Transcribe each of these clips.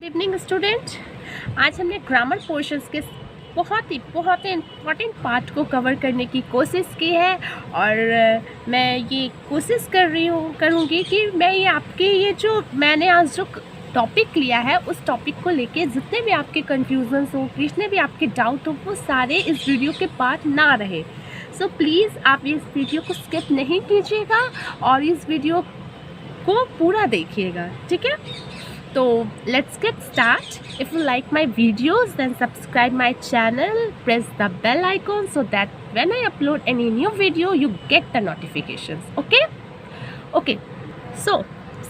Good evening student. आज हमने grammar portions के बहुत ही इम्पॉर्टेंट पार्ट को कवर करने की कोशिश की है और मैं ये कोशिश करूँगी कि मैं ये जो मैंने आज जो टॉपिक लिया है उस टॉपिक को लेके जितने भी आपके कन्फ्यूजन्स हो, जितने भी आपके डाउट हो, वो सारे इस वीडियो के पार्ट ना रहे। सो प्लीज़ आप इस वीडियो को स्किप नहीं कीजिएगा और इस वीडियो को पूरा देखिएगा, ठीक है? So let's get start. If you like my videos, then subscribe my channel, press the bell icon so that when I upload any new video, you get the notifications. Okay. So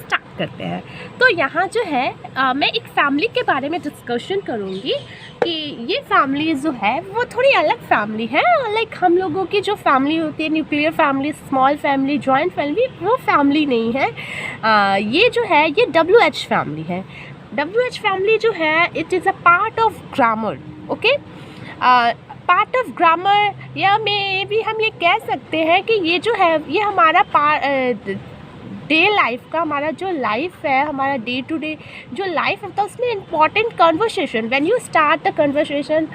start करते हैं। तो यहाँ जो है मैं एक family के बारे में डिस्कशन करूँगी कि ये फैमिली जो है वो थोड़ी अलग फैमिली है। लाइक हम लोगों की जो फैमिली होती है, nuclear family, small family, joint family, वो फैमिली नहीं है। ये जो है ये WH फैमिली है। WH फैमिली जो है it is a part of grammar. Okay, part of grammar या में भी हम ये कह सकते हैं कि ये जो है ये हमारा डे लाइफ का, हमारा जो लाइफ है, हमारा डे टू डे जो लाइफ होता है उसमें important conversation, when you start the conversation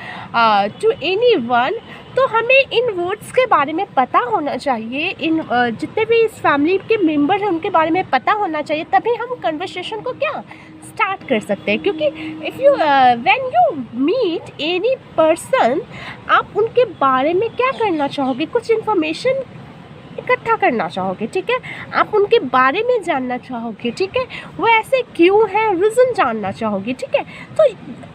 to any one, तो हमें इन वर्ड्स के बारे में पता होना चाहिए। इन जितने भी इस फैमिली के मेंबर हैं उनके बारे में पता होना चाहिए, तभी हम कन्वर्सेशन को क्या स्टार्ट कर सकते हैं। क्योंकि if you when you meet any person, आप उनके बारे में क्या करना चाहोगे, कुछ इन्फॉर्मेशन इकट्ठा करना चाहोगे, ठीक है? आप उनके बारे में जानना चाहोगे, ठीक है? वो ऐसे क्यों हैं, रीज़न जानना चाहोगे, ठीक है? तो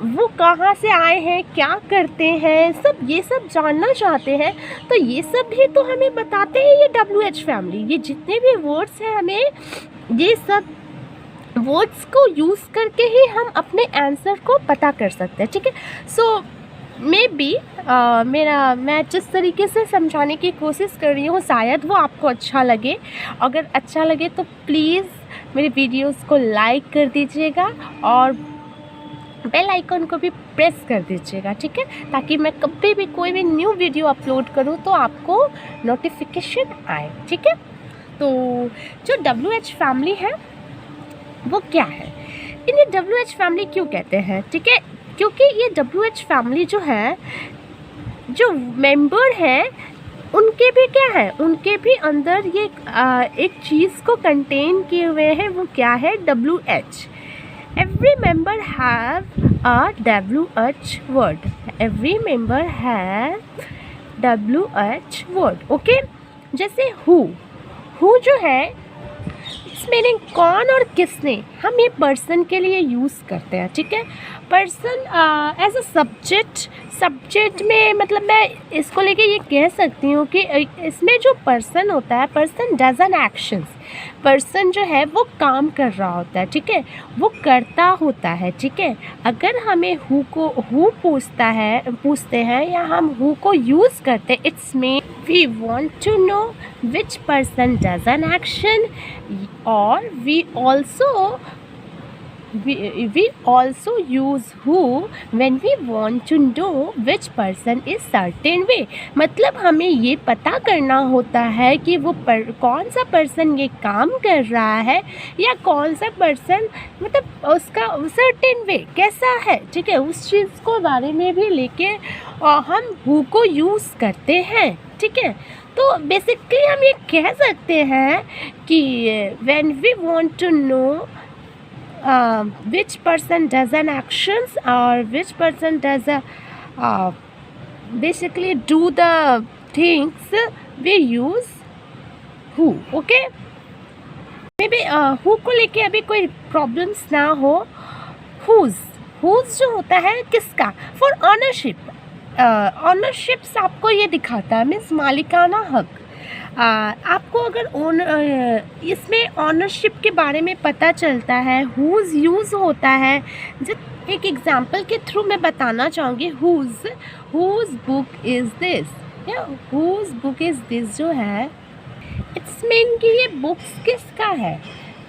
वो कहाँ से आए हैं, क्या करते हैं, सब ये सब जानना चाहते हैं। तो ये सब भी तो हमें बताते हैं ये WH फैमिली। ये जितने भी वर्ड्स हैं, हमें ये सब वर्ड्स को यूज़ करके ही हम अपने आंसर को पता कर सकते हैं, ठीक है? सो मैं जिस तरीके से समझाने की कोशिश कर रही हूँ शायद वो आपको अच्छा लगे। अगर अच्छा लगे तो प्लीज़ मेरे वीडियोस को लाइक कर दीजिएगा और बेल आइकन को भी प्रेस कर दीजिएगा, ठीक है? ताकि मैं कभी भी कोई भी न्यू वीडियो अपलोड करूँ तो आपको नोटिफिकेशन आए, ठीक है? तो जो WH फैमिली है वो क्या है, इन्हें WH फैमिली क्यों कहते हैं, ठीक है? क्योंकि ये WH फैमिली जो है, जो मेंबर हैं उनके भी क्या है, उनके भी अंदर ये एक चीज़ को कंटेन किए हुए हैं। वो क्या है, WH। Every member have a WH word. Every member have WH word. Okay, जैसे हु जो है मीनिंग कौन और किसने, हम ये पर्सन के लिए यूज़ करते हैं, ठीक है? पर्सन एज अ सब्जेक्ट में, मतलब मैं इसको लेके ये कह सकती हूँ कि इसमें जो पर्सन होता है, person does N actions. Person जो है वो काम कर रहा होता है, ठीक है? वो करता होता है, ठीक है? अगर हमें हु पूछते हैं या हम हु को यूज़ करते हैं, it's mean we want to know which person does an action, or we also use who when we want to know which person is certain way। मतलब हमें ये पता करना होता है कि वो कौन सा पर्सन ये काम कर रहा है या कौन सा पर्सन, मतलब उसका सर्टेन वे कैसा है, ठीक है? उस चीज़ को बारे में भी लेके हम who को यूज़ करते हैं, ठीक है? तो बेसिकली हम ये कह सकते हैं कि when we want to know which person does an actions or which person does basically do the things, we use who। okay, maybe who को लेके अभी कोई प्रॉब्लम्स ना हो। whose जो होता है किसका, फॉर ऑनरशिप। ऑनरशिप्स आपको ये दिखाता है, मीन्स मालिकाना हक। आपको अगर इसमें ऑनरशिप के बारे में पता चलता है, हुज यूज़ होता है। जब एक एग्जांपल के थ्रू मैं बताना चाहूँगी, हुज बुक इज़ दिस या हुज बुक इज़ दिस जो है, इट्स मीन कि ये बुक्स किसका है।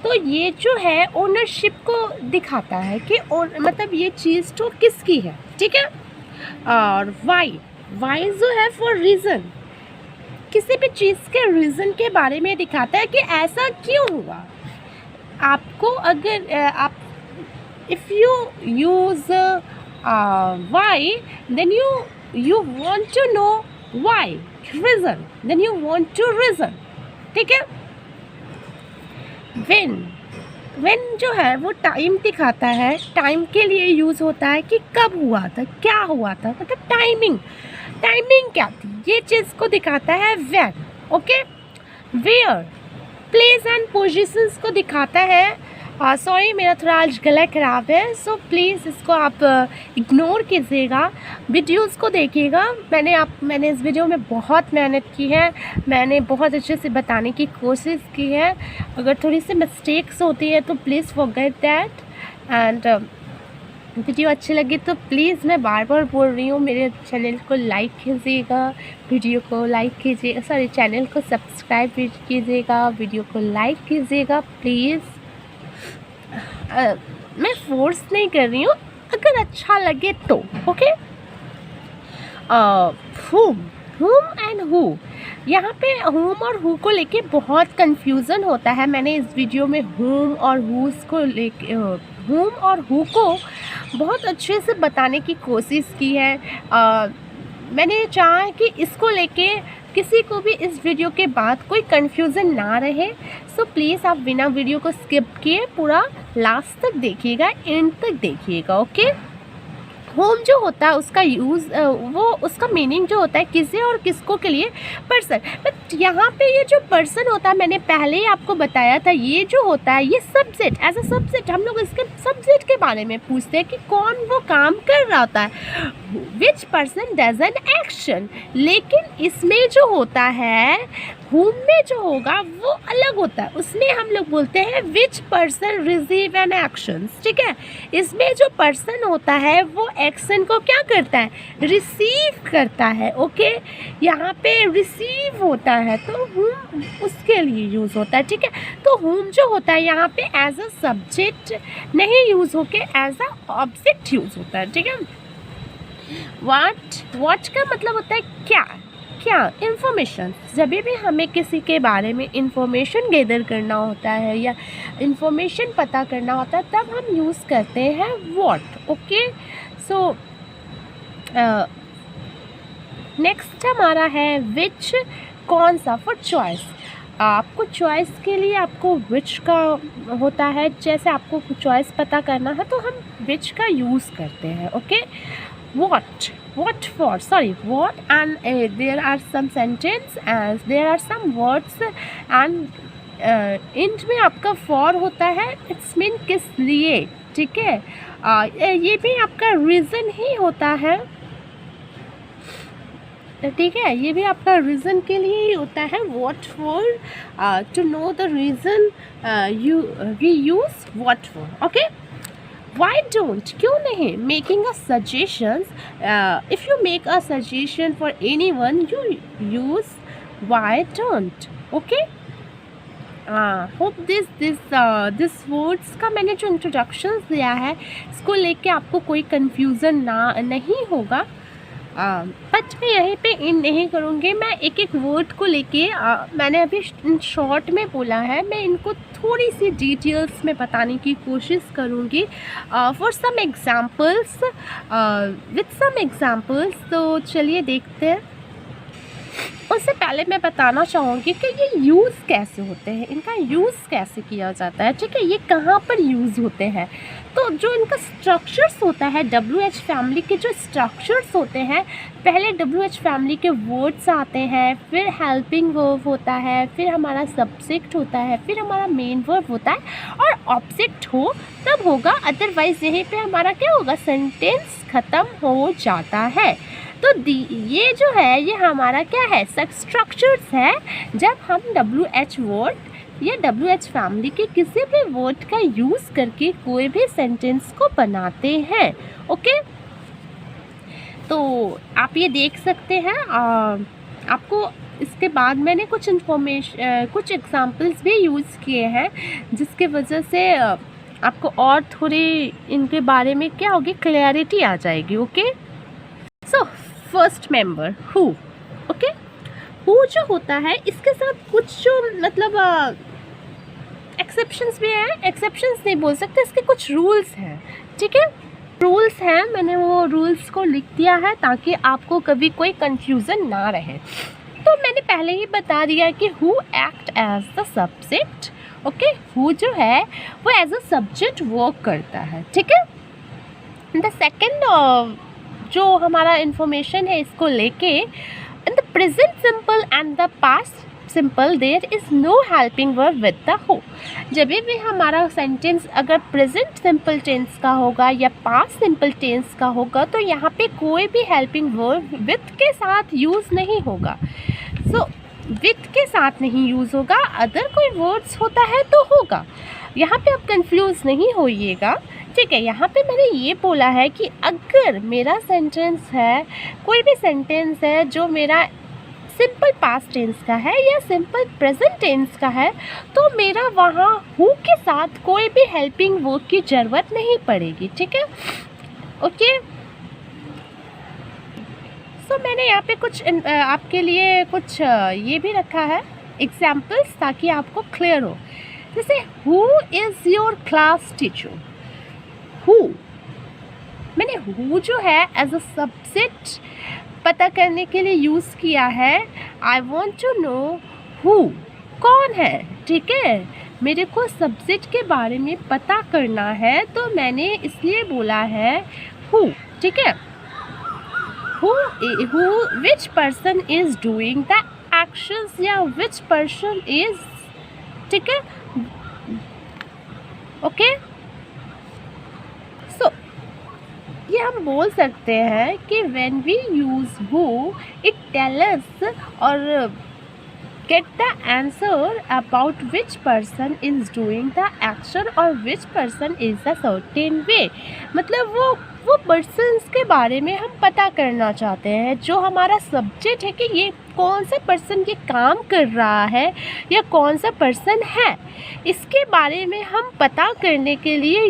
तो ये जो है ओनरशिप को दिखाता है कि मतलब ये चीज़ तो किसकी है, ठीक है? और वाई जो है फॉर रीज़न, किसी भी चीज़ के रीज़न के बारे में दिखाता है कि ऐसा क्यों हुआ। आपको अगर आप if you use why, then you want to know why, reason, then you want to reason, ठीक है। when जो है वो टाइम दिखाता है, टाइम के लिए यूज़ होता है कि कब हुआ था, क्या हुआ था, मतलब टाइमिंग क्या थी, ये चीज़ को दिखाता है when, okay. where, place and positions को दिखाता है। सॉरी मेरा थोड़ा आज गला ख़राब है, सो प्लीज़ इसको आप इग्नोर कीजिएगा, वीडियोस को देखिएगा। मैंने इस वीडियो में बहुत मेहनत की है, मैंने बहुत अच्छे से बताने की कोशिश की है। अगर थोड़ी सी मिस्टेक्स होती है तो please forget that. And video अच्छी लगी तो प्लीज़, मैं बार बार बोल रही हूँ, मेरे चैनल को लाइक कीजिएगा, वीडियो को लाइक कीजिए, सॉरी चैनल को सब्सक्राइब कीजिएगा, वीडियो को लाइक कीजिएगा प्लीज़। मैं फोर्स नहीं कर रही हूँ, अगर अच्छा लगे तो, ओके। whom एंड who, यहाँ पे whom और who को लेके बहुत कंफ्यूजन होता है। मैंने इस वीडियो में whom और who को बहुत अच्छे से बताने की कोशिश की है। मैंने चाहा कि इसको लेके किसी को भी इस वीडियो के बाद कोई कंफ्यूजन ना रहे, सो प्लीज़ आप बिना वीडियो को स्किप किए पूरा लास्ट तक देखिएगा, एंड तक देखिएगा, ओके। होम जो होता है उसका यूज़, वो उसका मीनिंग जो होता है किसी और किसको के लिए, पर्सन। बट यहाँ पे ये जो पर्सन होता है, मैंने पहले ही आपको बताया था, ये जो होता है ये सब्जेक्ट, एज अ सब्जेक्ट हम लोग इसके सब्जेक्ट के बारे में पूछते हैं कि कौन वो काम कर रहा होता है, which person does an action. लेकिन इसमें जो होता है, होम में जो होगा वो अलग होता है, उसमें हम लोग बोलते हैं विच पर्सन रिसीव एन एक्शन, ठीक है। इसमें जो पर्सन होता है वो एक्शन को क्या करता है, रिसीव करता है, ओके। यहाँ पे रिसीव होता है तो होम उसके लिए यूज़ होता है, ठीक है। तो होम जो होता है यहाँ पे एज अ सब्जेक्ट नहीं यूज़ होके एज अ ऑब्जेक्ट यूज़ होता है, ठीक है। व्हाट का मतलब होता है क्या इंफॉर्मेशन। जब भी हमें किसी के बारे में इंफॉर्मेशन गैदर करना होता है या इंफॉर्मेशन पता करना होता है, तब हम यूज़ करते हैं व्हाट, ओके। सो नेक्स्ट हमारा है विच, कौन सा, फॉर चॉइस। आपको चॉइस के लिए आपको विच का होता है, जैसे आपको चॉइस पता करना है तो हम विच का यूज़ करते हैं, okay. what for, sorry, what, and there are some sentence as there are some words and int में आपका for होता है, it's mean किस लिए, ठीक है। ये भी आपका reason ही होता है, ठीक है, ये भी आपका रीज़न के लिए ही होता है। what for, to know the reason we use what for, okay। why don't, क्यों नहीं, making a suggestions, if you make a suggestion for anyone you use why don't, okay। Hope this words का मैंने जो introductions दिया है इसको लेके आपको कोई कंफ्यूजन नहीं होगा। बट मैं यहीं पे इन नहीं करूँगी, मैं एक एक वर्ड को लेके मैंने अभी शॉर्ट में बोला है, मैं इनको थोड़ी सी डिटेल्स में बताने की कोशिश करूँगी for some examples, with some examples. तो चलिए देखते हैं। उससे पहले मैं बताना चाहूँगी कि ये यूज़ कैसे होते हैं, इनका यूज़ कैसे किया जाता है, ठीक है, ये कहाँ पर यूज़ होते हैं। तो जो इनका स्ट्रक्चर्स होता है, WH फैमिली के जो स्ट्रक्चर्स होते हैं, पहले WH फैमिली के वर्ड्स आते हैं, फिर हेल्पिंग वर्ब होता है, फिर हमारा सब्जेक्ट होता है, फिर हमारा मेन वर्ब होता है, और ऑब्जेक्ट हो तब होगा, अदरवाइज़ यहीं पे हमारा क्या होगा, सेंटेंस ख़त्म हो जाता है। तो ये जो है ये हमारा क्या है, स्ट्रक्चर्स है, जब हम WH वर्ड या WH फैमिली के किसी भी वर्ड का यूज़ करके कोई भी सेंटेंस को बनाते हैं, ओके। तो आप ये देख सकते हैं। आपको इसके बाद मैंने कुछ कुछ एग्जांपल्स भी यूज़ किए हैं, जिसके वजह से आपको और थोड़ी इनके बारे में क्या होगी, क्लैरिटी आ जाएगी, okay. So first member who, okay. Who जो होता है इसके साथ कुछ जो मतलब एक्सेप्शंस भी हैं, एक्सेप्शंस नहीं बोल सकते, इसके कुछ रूल्स हैं, ठीक है। रूल्स हैं, मैंने वो रूल्स को लिख दिया है ताकि आपको कभी कोई कंफ्यूजन ना रहे। तो मैंने पहले ही बता दिया कि who act as the subject, okay, who जो है वो एज अ सब्जेक्ट वर्क करता है, ठीक है। द सेकेंड जो हमारा इंफॉर्मेशन है इसको लेके, in the present simple and the past simple there is no helping verb with the who. जब भी हमारा सेंटेंस अगर प्रेजेंट सिंपल टेंस का होगा या पास्ट सिंपल टेंस का होगा तो यहाँ पे कोई भी हेल्पिंग वर्ब विद के साथ यूज़ नहीं होगा। सो विद के साथ नहीं यूज़ होगा, अदर कोई वर्ड्स होता है तो होगा। यहाँ पे आप कंफ्यूज नहीं होइएगा, ठीक है। यहाँ पे मैंने ये बोला है कि अगर मेरा सेंटेंस है, कोई भी सेंटेंस है जो मेरा सिंपल पास्ट टेंस का है या सिंपल प्रेजेंट टेंस का है, तो मेरा वहाँ हु के साथ कोई भी हेल्पिंग वर्ब की ज़रूरत नहीं पड़ेगी, ठीक है, ओके। सो मैंने यहाँ पे कुछ आपके लिए कुछ ये भी रखा है एग्जाम्पल्स ताकि आपको क्लियर हो। जैसे who is your class teacher, who, मैंने हु जो है एज अ सब्जेक्ट पता करने के लिए यूज़ किया है। I want to know who, कौन है, ठीक है, मेरे को सब्जेक्ट के बारे में पता करना है तो मैंने इसलिए बोला है हु, ठीक है। Who which person is doing the actions या विच पर्सन इज़, ठीक है, ओके। सो ये हम बोल सकते हैं कि when we use who, it tells us or get the answer about which person is doing the action or which person is a certain way। मतलब वो पर्सन्स के बारे में हम पता करना चाहते हैं, जो हमारा सब्जेक्ट है कि ये कौन सा पर्सन ये काम कर रहा है या कौन सा पर्सन है, इसके बारे में हम पता करने के लिए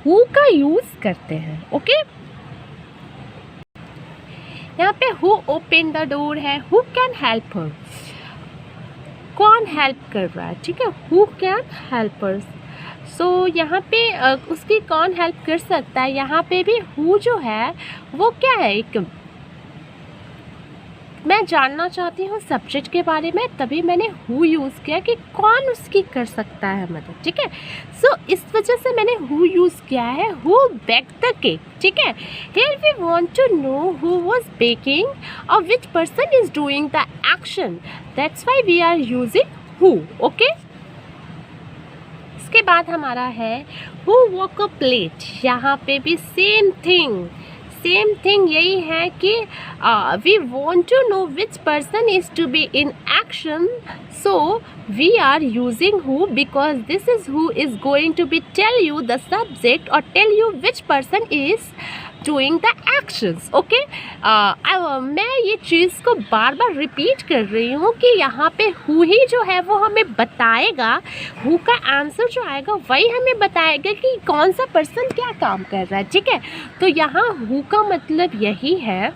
हु का यूज़ करते हैं, ओके। यहाँ पे हु ओपन द डोर है, हु कैन हेल्प हर, कौन हेल्प कर रहा है, ठीक है, हु कैन हेल्प हर। सो यहाँ पे उसकी कौन हेल्प कर सकता है, यहाँ पे भी हु जो है वो क्या है, एक मैं जानना चाहती हूँ सब्जेक्ट के बारे में, तभी मैंने हु यूज़ किया कि कौन उसकी कर सकता है मदद, ठीक है। सो इस वजह से मैंने हु यूज़ किया है, हु बेक द केक, ठीक है। Here we want to know who was baking और which person is doing the action, that's why we are using who, okay. इसके बाद हमारा है हु वॉक अ प्लेट, यहाँ पे भी सेम थिंग यही है कि we want to know which person is to be in action, so we are using who because this is who is going to be tell you the subject और tell you which person is doing the actions, okay. मैं ये चीज़ को बार बार repeat कर रही हूँ कि यहाँ पे हु ही जो है वो हमें बताएगा, हु का आंसर जो आएगा वही हमें बताएगा कि कौन सा पर्सन क्या काम कर रहा है, ठीक है। तो यहाँ हु का मतलब यही है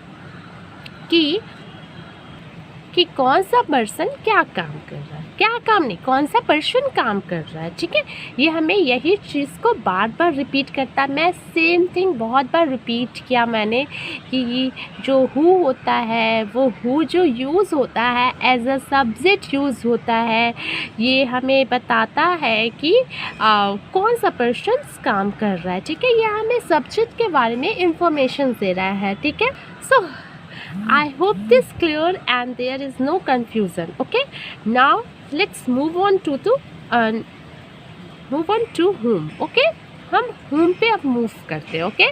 कि कौन सा पर्सन क्या काम कर रहा है, क्या काम नहीं, कौन सा पर्सन काम कर रहा है, ठीक है। ये हमें यही चीज़ को बार बार रिपीट करता, मैं सेम थिंग बहुत बार रिपीट किया मैंने कि जो हु होता है वो हु जो यूज़ होता है एज अ सब्जेक्ट यूज़ होता है, ये हमें बताता है कि कौन सा पर्सन काम कर रहा है, ठीक है। ये हमें सब्जेक्ट के बारे में इंफॉर्मेशन दे रहा है, ठीक है। सो I hope this clear and there is no confusion, okay. Now let's move on to whom, okay। हम whom पे अब मूव करते हैं, okay।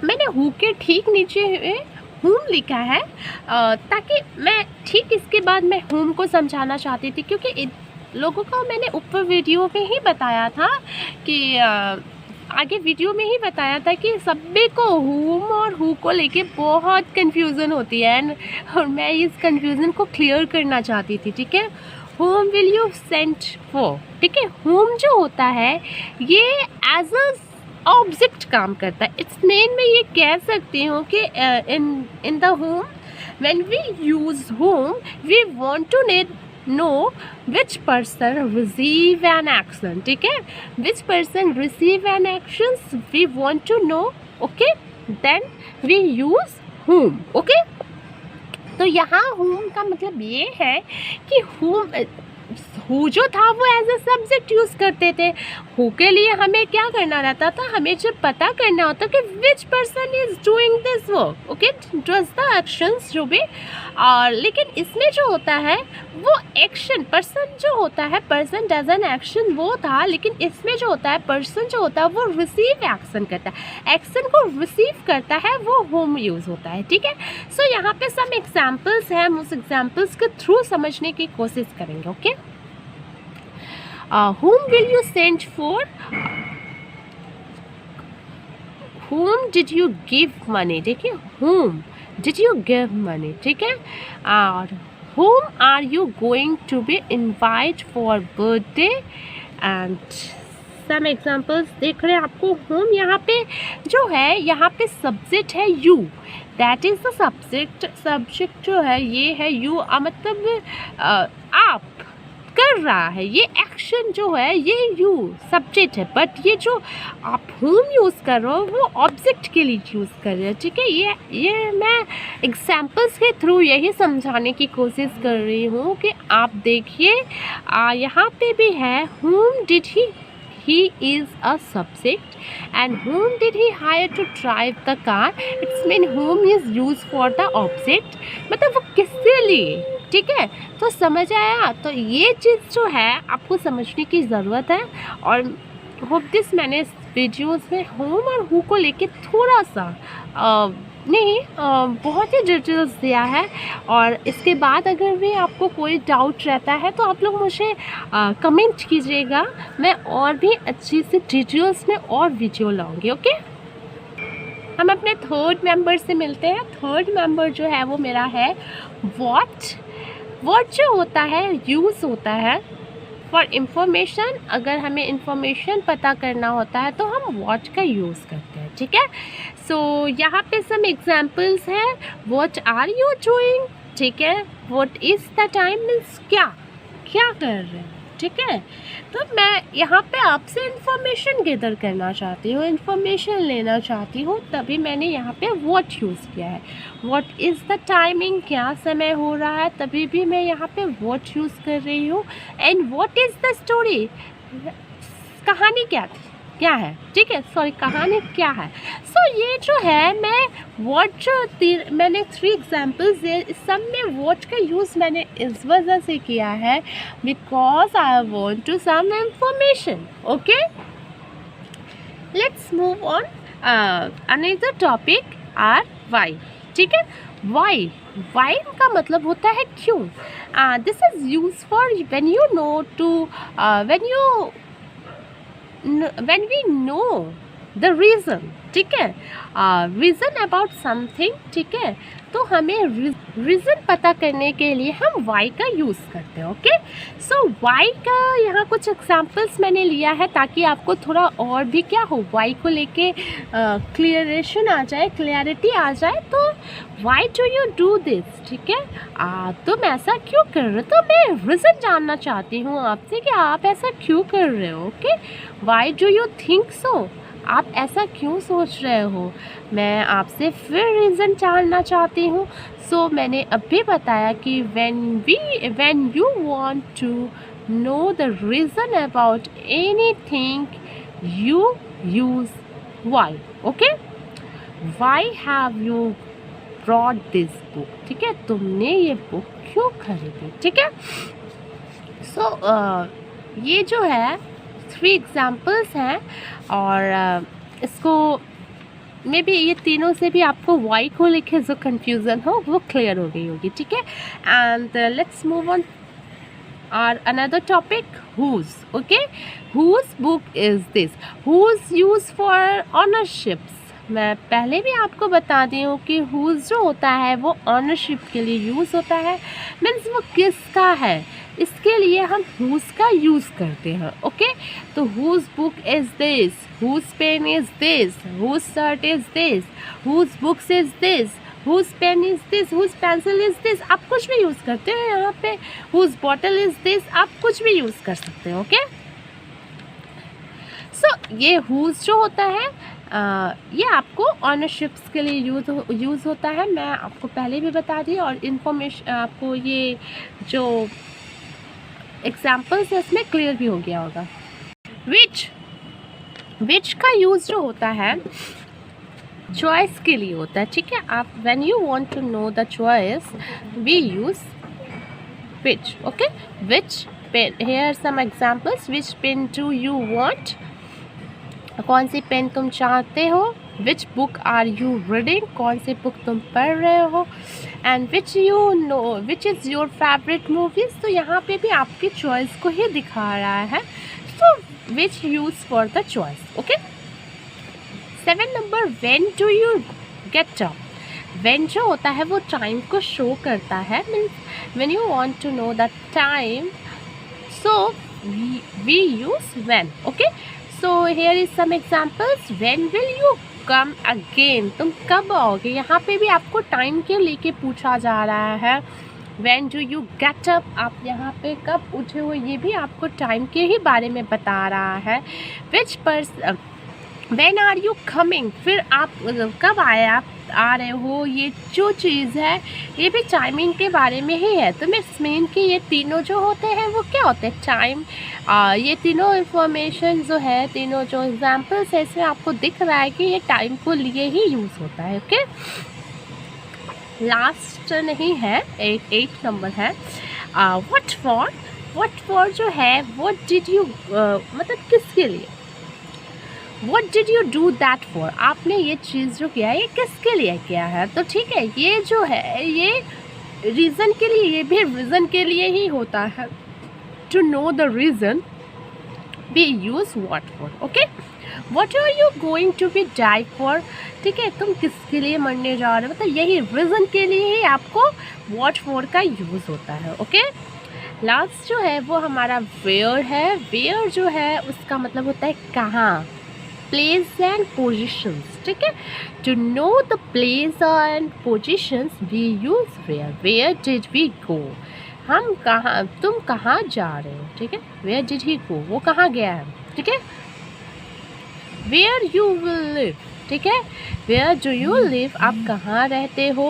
मैंने who के ठीक नीचे whom लिखा है ताकि मैं ठीक इसके बाद मैं whom को समझाना चाहती थी, क्योंकि लोगों को मैंने ऊपर वीडियो में ही बताया था कि आगे वीडियो में ही बताया था कि सभी को हुम और हु को लेके बहुत कंफ्यूजन होती है और मैं इस कंफ्यूजन को क्लियर करना चाहती थी, ठीक है। Home will you send for, ठीक है। होम जो होता है ये एज अ ऑब्जेक्ट काम करता है। इट्स मेन में ये कह सकती हूँ कि in the whom when we use whom we want to know which person receive an action, ठीक है, which person receive an action we want to know, okay, then we use whom, okay. तो यहाँ whom का मतलब ये है कि whom who जो था वो एज अ सब्जेक्ट यूज़ करते थे। हु के लिए हमें क्या करना रहता था, हमें जब पता करना होता कि विच person is doing this work, okay, does the actions जो भी। और लेकिन इसमें जो होता है वो एक्शन, पर्सन जो होता है, पर्सन डज एन एक्शन वो था, लेकिन इसमें जो होता है पर्सन जो होता है वो रिसीव एक्शन करता है, एक्शन को रिसीव करता है, वो होम यूज़ होता है, ठीक है। सो यहाँ पे सम एग्जाम्पल्स हैं, हम उस एग्जाम्पल्स के थ्रू समझने की कोशिश करेंगे, okay. Whom will you send for? Whom did you give money? ठीक है, whom did you give money? ठीक है, और whom are you going to be invite for birthday? And some examples देख रहे हैं आपको। whom यहाँ पे जो है, यहाँ पे सब्जेक्ट है you, that is the subject, subject जो है ये है you, मतलब आप कर रहा है, ये एक्शन जो है ये यू सब्जेक्ट है, बट ये जो आप होम यूज़ कर रहे हो वो ऑब्जेक्ट के लिए यूज़ कर रहे हो, ठीक है। ये मैं एग्जांपल्स के थ्रू यही समझाने की कोशिश कर रही हूँ कि आप देखिए यहाँ पे भी है whom did he is a subject and whom did he hire to drive the car, it's mean whom is used for the object, मतलब वो किसके लिए, ठीक है। तो समझ आया, तो ये चीज़ जो है आपको समझने की ज़रूरत है। और होप दिस मैंने इस वीडियोस में होम और हु को लेके थोड़ा सा बहुत ही डिटेल्स दिया है। और इसके बाद अगर भी आपको कोई डाउट रहता है तो आप लोग मुझे कमेंट कीजिएगा, मैं और भी अच्छी सी डिटेल्स में और वीडियो लाऊंगी, ओके। हम अपने थर्ड मेंबर से मिलते हैं। थर्ड मेंबर जो है वो मेरा है व्हाट। व्हाट जो होता है यूज़ होता है फॉर इंफॉर्मेशन, अगर हमें इंफॉर्मेशन पता करना होता है तो हम व्हाट का यूज़ करते हैं, ठीक है। सो यहाँ पे सम एग्जांपल्स हैं। व्हाट आर यू डूइंग, ठीक है। What is the time means क्या कर रहे हैं, ठीक है। तो मैं यहाँ पे आपसे इंफॉर्मेशन गैदर करना चाहती हूँ, इंफॉर्मेशन लेना चाहती हूँ, तभी मैंने यहाँ पे व्हाट यूज़ किया है। व्हाट इज़ द टाइमिंग, क्या समय हो रहा है, तभी भी मैं यहाँ पे व्हाट यूज़ कर रही हूँ। And what is the story, कहानी क्या है, ठीक है, सॉरी कहानी क्या है। सो ये जो है मैं व्हाट जो मैंने 3 एग्जांपल्स दिए, इस सब में व्हाट का यूज़ मैंने इस वजह से किया है because I want to some information, okay. Let's move on another topic are why, ठीक है। वाई का मतलब होता है क्यों। This is use for when you know to when we know the reason, ठीक है, रीज़न अबाउट समथिंग, ठीक है। तो हमें रीज़न पता करने के लिए हम वाई का यूज़ करते हैं, ओके। सो वाई का यहाँ कुछ एग्जांपल्स मैंने लिया है ताकि आपको थोड़ा और भी क्या हो, वाई को लेके क्लियरेशन आ जाए, क्लैरिटी आ जाए। तो why do you do this, ठीक है, तुम ऐसा क्यों कर रहे हो, तो मैं रीज़न जानना चाहती हूँ आपसे कि आप ऐसा क्यों कर रहे हो, okay. Why do you think so, आप ऐसा क्यों सोच रहे हो, मैं आपसे फिर रीज़न जानना चाहती हूँ। सो मैंने अभी बताया कि when you want to know the reason about anything you use why, okay। why have you brought this book, ठीक है, तुमने ये बुक क्यों खरीदी, ठीक है। सो ये जो है 3 एग्जाम्पल्स हैं और इसको मे बी ये तीनों से भी आपको वाई को लेके जो कन्फ्यूज़न हो वो क्लियर हो गई होगी, ठीक है। एंड लेट्स मूव ऑन और another topic whose, okay. Whose book is this, whose use for ownerships. मैं पहले भी आपको बता दी हूँ कि हुज जो होता है वो ऑनरशिप के लिए यूज़ होता है, मीन्स वो किसका है, इसके लिए हम हुज का यूज़ करते हैं, ओके। तो whose book is this, whose pen is this, whose shirt is this, whose books is this, whose pen is this, whose pencil is this, आप कुछ भी यूज़ करते हो यहाँ पे। हुज बॉटल इज़ दिस, आप कुछ भी यूज़ कर सकते हो। ओके, सो ये हुज जो होता है ये आपको ऑनरशिप्स के लिए यूज़ होता है। मैं आपको पहले भी बता दी, और इन्फॉर्मेशन आपको ये जो एग्जाम्पल्स है इसमें क्लियर भी हो गया होगा। विच का यूज़ जो होता है चॉइस के लिए होता है, ठीक है। आप when you want to know the choice we use which. Okay, which pen, here some examples, which pen do you want, कौन सी पेन तुम चाहते हो। Which book are you reading, कौन सी बुक तुम पढ़ रहे हो। And which you know, which is your favourite movies, तो यहाँ पे भी आपकी चॉइस को ही दिखा रहा है। So which use for the choice. Okay, 7 number, when do you get up. When जो होता है वो टाइम को शो करता है, means when you want to know the time, so we use when. Okay, so here is some examples, when will you come again, तुम कब आओगे। यहाँ पे भी आपको टाइम के लेके पूछा जा रहा है। When do you get up, आप यहाँ पे कब उठे हो, ये भी आपको टाइम के ही बारे में बता रहा है। Which person, when are you coming, फिर आप कब आए, आप आ रहे हो, ये जो चीज़ है ये भी टाइमिंग के बारे में ही है। तो मीन्स मीन कि ये तीनों जो होते हैं वो क्या होते हैं, टाइम। ये तीनों इंफॉर्मेशन जो है, तीनों जो एग्जांपल्स है, इसमें आपको दिख रहा है कि ये टाइम को लिए ही यूज़ होता है। ओके, लास्ट नहीं है, 8 नंबर है व्हाट फॉर। व्हाट फॉर जो है, व्हाट डिड यू, मतलब किसके लिए। What did you do that for, आपने ये चीज़ जो किया है ये किसके लिए किया है। तो ठीक है, ये जो है ये रीज़न के लिए, ये भी रीज़न के लिए ही होता है। To know the reason we use what for। Okay, what are you going to be die for, ठीक है, तुम किसके लिए मरने जा रहे हो, मतलब यही रीज़न के लिए ही आपको what for का यूज़ होता है। ओके, लास्ट जो है वो हमारा where है। where जो है उसका मतलब होता है कहाँ, place and positions, ठीक है। To know the place and positions we use where। Where did we go, हम कहाँ, तुम कहाँ जा रहे हो, ठीक है। Where did he go, वो कहाँ गया है, ठीक है। Where you will live, ठीक है। Where do you live, आप कहाँ रहते हो।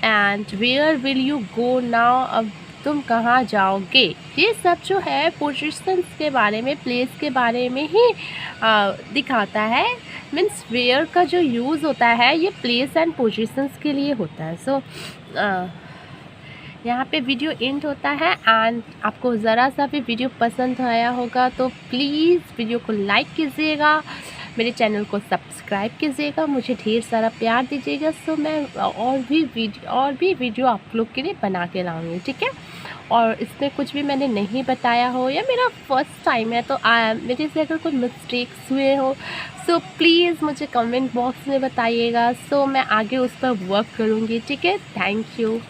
And where will you go now, अब तुम कहाँ जाओगे। ये सब जो है पोजीशंस के बारे में, प्लेस के बारे में ही दिखाता है। मीन्स वेयर का जो यूज़ होता है ये प्लेस एंड पोजीशंस के लिए होता है। सो यहाँ पे वीडियो एंड होता है। एंड आपको ज़रा सा भी वीडियो पसंद आया होगा तो प्लीज़ वीडियो को लाइक कीजिएगा, मेरे चैनल को सब्सक्राइब कीजिएगा, मुझे ढेर सारा प्यार दीजिएगा। सो मैं और भी वीडियो आप लोग के लिए बना के लाऊंगी, ठीक है। और इसमें कुछ भी मैंने नहीं बताया हो या मेरा फर्स्ट टाइम है तो मेरे से अगर कोई मिस्टेक्स हुए हो सो प्लीज़ मुझे कमेंट बॉक्स में बताइएगा। सो मैं आगे उस पर वर्क करूँगी, ठीक है। Thank you.